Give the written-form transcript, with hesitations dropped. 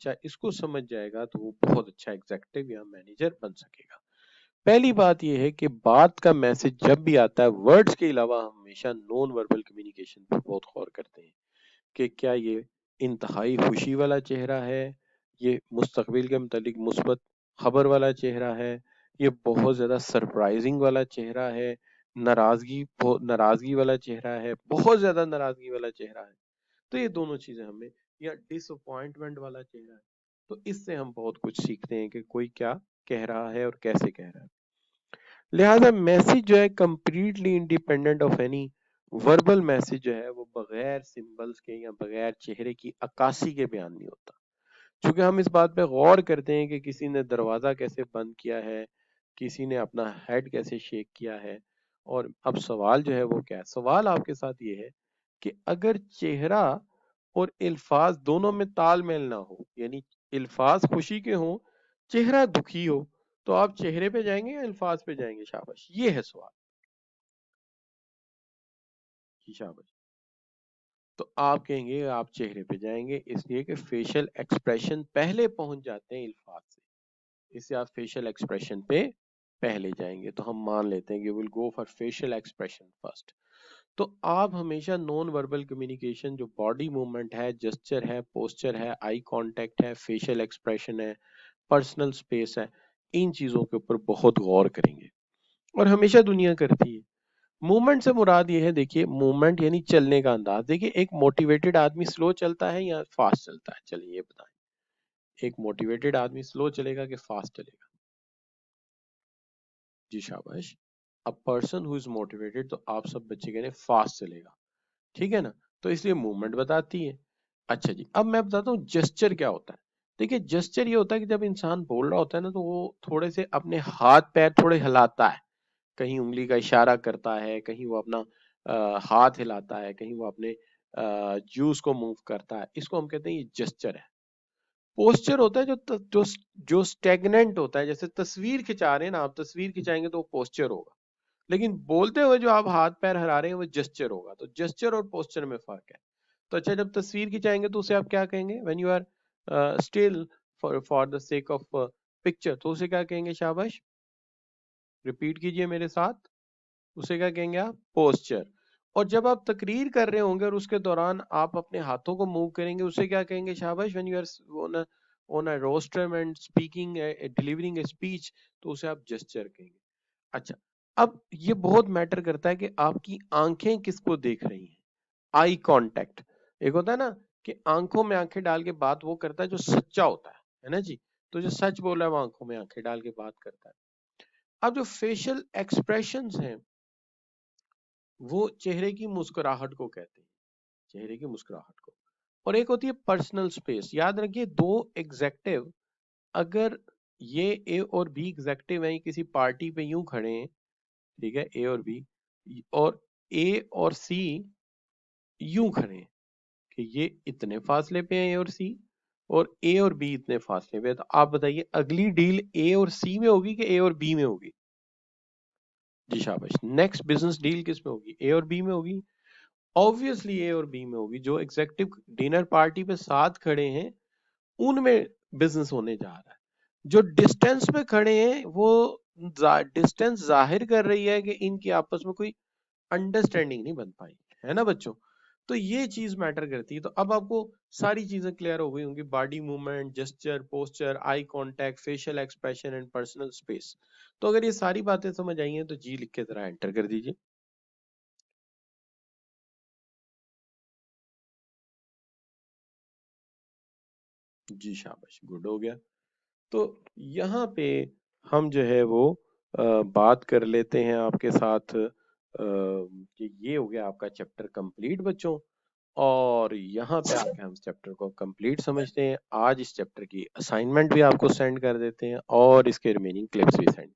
बच्चा इसको समझ जाएगा तो वो बहुत अच्छा एग्जीक्यूटिव या मैनेजर बन सकेगा। पहली बात ये है कि बात का मैसेज जब भी आता है वर्ड्स के अलावा हम हमेशा नॉन वर्बल कम्युनिकेशन पर बहुत गौर करते हैं कि क्या ये इंतहाई खुशी वाला चेहरा है, ये मुस्तकबिल के मुतालिक मुस्बत खबर वाला चेहरा है, ये बहुत ज्यादा सरप्राइजिंग वाला चेहरा है, नाराजगी वाला चेहरा है, बहुत ज्यादा नाराजगी वाला चेहरा है। तो ये दोनों चीजें हमें, या डिसअपॉइंटमेंट वाला चेहरा है, तो इससे हम बहुत कुछ सीखते हैं कि कोई क्या कह रहा है और कैसे कह रहा है। लिहाजा मैसेज जो है completely independent of any verbal message जो है वो बगैर सिंबल्स के या बगैर चेहरे की अक्कासी के बयान नहीं होता। क्योंकि हम इस बात पे गौर करते हैं कि किसी ने दरवाजा कैसे बंद किया है, किसी ने अपना हेड कैसे शेक किया है, और अब सवाल जो है वो क्या है? सवाल आपके साथ ये है कि अगर चेहरा और अल्फाज दोनों में तालमेल ना हो, यानी अल्फाज खुशी के हों, चेहरा दुखी हो, तो आप चेहरे पे जाएंगे या अल्फाज पे जाएंगे? शाबाश, ये है सवाल। जी शाबाश। तो आप कहेंगे आप चेहरे पे जाएंगे, इसलिए कि फेशियल एक्सप्रेशन पहले पहुंच जाते हैं अल्फाज से, इससे आप फेशियल एक्सप्रेशन पे पहले जाएंगे। तो हम मान लेते हैं कि will go for facial expression first. तो आप हमेशा नॉन वर्बल कम्युनिकेशन जो बॉडी मूवमेंट है, जेस्चर है, पोस्चर है, आई कांटेक्ट है, फेशियल एक्सप्रेशन है, पर्सनल स्पेस है, इन चीजों के ऊपर बहुत गौर करेंगे, और हमेशा दुनिया करती है। मूवमेंट से मुराद ये है, देखिए मूवमेंट यानी चलने का अंदाज। देखिए एक मोटिवेटेड आदमी स्लो चलता है या फास्ट चलता है? चलिए ये बताएं, एक मोटिवेटेड आदमी स्लो चलेगा कि फास्ट चलेगा? जी शाबाश। A person who is motivated, तो आप सब बच्चे कह रहे हैं फास्ट चलेगा, ठीक है ना? तो इसलिए मूवमेंट बताती है। अच्छा जी, अब मैं बताता हूँ जेस्चर क्या होता है। देखिए जेस्चर ये होता है कि जब इंसान बोल रहा होता है ना, तो वो थोड़े से अपने हाथ पैर थोड़े हिलाता है, कहीं उंगली का इशारा करता है, कहीं वो अपना हाथ हिलाता है, कहीं वो अपने जूस को मूव करता है, इसको हम कहते हैं ये जेस्चर है। पोस्चर होता है जो स्टेगनेंट होता है, जैसे तस्वीर खिंचा रहे हैं ना, आप तस्वीर खिंचाएंगे तो वो पोस्चर होगा, लेकिन बोलते हुए जो आप हाथ पैर हिला रहे हैं वो जेस्चर होगा। तो जेस्चर और पोस्चर में फर्क है। तो अच्छा, जब तस्वीर खिंचाएंगे तो उसे आप क्या कहेंगे? When you are still for the sake of picture, तो उसे क्या कहेंगे? शाबाश, रिपीट कीजिए मेरे साथ, उसे क्या कहेंगे आप? पोस्चर। और जब आप तकरीर कर रहे होंगे और उसके दौरान आप अपने हाथों को मूव करेंगे, उसे क्या कहेंगे? शाबाश, when you are on a rostrum and speaking delivering a speech, तो उसे आप जेस्चर कहेंगे। अच्छा, अब ये बहुत मैटर करता है कि आपकी आंखें किसको देख रही हैं। आई कांटेक्ट, एक होता है ना कि आंखों में आंखें डाल के बात वो करता है जो सच्चा होता है ना जी? तो जो सच बोल रहा है वो आंखों में आंखें डाल के बात करता है। अब जो फेशियल एक्सप्रेशंस हैं वो चेहरे की मुस्कुराहट को कहते हैं, चेहरे की मुस्कुराहट को। और एक होती है पर्सनल स्पेस। याद रखिए, दो एग्जेक्टिव, अगर ये ए और बी एग्जेक्टिव हैं, किसी पार्टी पे यूं खड़े हैं, ठीक है, ए और बी, और ए और सी यूं खड़े हैं कि ये इतने फासले पे हैं, ए और सी, और ए और बी इतने फासले पे है, तो आप बताइए अगली डील ए और सी में होगी कि ए और बी में होगी? जी शाबाश। नेक्स्ट बिजनेस डील किस में होगी? ए और बी में होगी। ऑब्वियसली ए और बी में होगी। जो एग्जेक्टिव डिनर पार्टी पे साथ खड़े हैं उनमें बिजनेस होने जा रहा है। जो डिस्टेंस पे खड़े हैं वो डिस्टेंस जाहिर कर रही है कि इनकी आपस में कोई अंडरस्टैंडिंग नहीं बन पाई, है ना बच्चों? तो ये चीज मैटर करती है। तो अब आपको सारी चीजें क्लियर हो गई होंगी, body movement, gesture, posture, eye contact, facial expression and personal space. तो अगर ये सारी बातें समझ आई हैं तो जी लिख के जरा एंटर कर दीजिए। जी शाबाश, गुड हो गया। तो यहाँ पे हम जो है वो बात कर लेते हैं आपके साथ कि ये हो गया आपका चैप्टर कंप्लीट बच्चों। और यहाँ पे आके हम चैप्टर को कंप्लीट समझते हैं। आज इस चैप्टर की असाइनमेंट भी आपको सेंड कर देते हैं और इसके रिमेनिंग क्लिप्स भी सेंड